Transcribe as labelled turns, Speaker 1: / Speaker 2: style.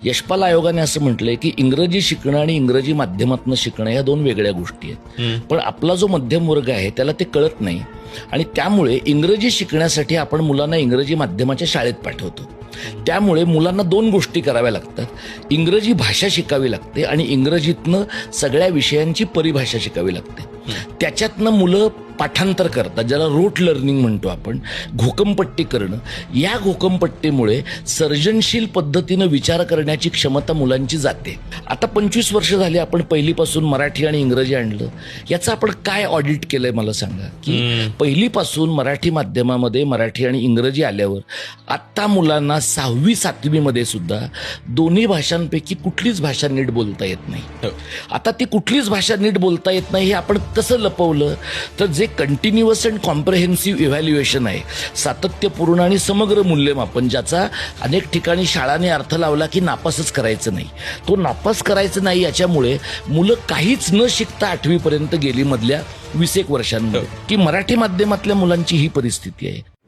Speaker 1: यशपाल आयोगाने असं म्हटलंय की इंग्रजी शिकणं आणि इंग्रजी माध्यमातून शिकणं या दोन वेगळ्या गोष्टी आहेत. पण आपला जो मध्यम वर्ग आहे त्याला ते कळत नाही आणि त्यामुळे इंग्रजी शिकण्यासाठी आपण मुलांना इंग्रजी माध्यमाच्या शाळेत पाठवतो. त्यामुळे मुलांना दोन गोष्टी कराव्या लागतात. इंग्रजी भाषा शिकावी लागते आणि इंग्रजीतनं सगळ्या विषयांची परिभाषा शिकावी लागते. त्याच्यातनं मुलं पाठांतर करतात, ज्याला रूट लर्निंग म्हणतो आपण, घोकमपट्टी करणं. या घोकमपट्टीमुळे सर्जनशील पद्धतीनं विचार करण्याची क्षमता मुलांची जाते. आता 25 वर्ष झाली आपण पहिलीपासून मराठी आणि इंग्रजी आणलं. याचं आपण काय ऑडिट केलंय मला सांगा. की पहिलीपासून मराठी माध्यमामध्ये मराठी आणि इंग्रजी आल्यावर आत्ता मुलांना 6वी 7वी मध्ये सुद्धा दोन्ही भाषांपैकी कुठलीच भाषा नीट बोलता येत नाही. आता ती कुठलीच भाषा नीट बोलता येत नाही हे आपण कसं लपवलं, तर जे कंटिन्युअस अँड कॉम्प्रेहेन्सिव्ह इव्हॅल्युएशन आहे, सातत्यपूर्ण आणि समग्र मूल्यमापन, ज्याचा अनेक ठिकाणी शाळांनी अर्थ लावला की नापासच करायचं नाही. तो नापास करायचं नाही याच्यामुळे मुलं काहीच न शिकता 8वी पर्यंत गेली मधल्या 20 एक वर्षांमध्ये. की मराठी माध्यमातल्या मुलांची ही परिस्थिती आहे.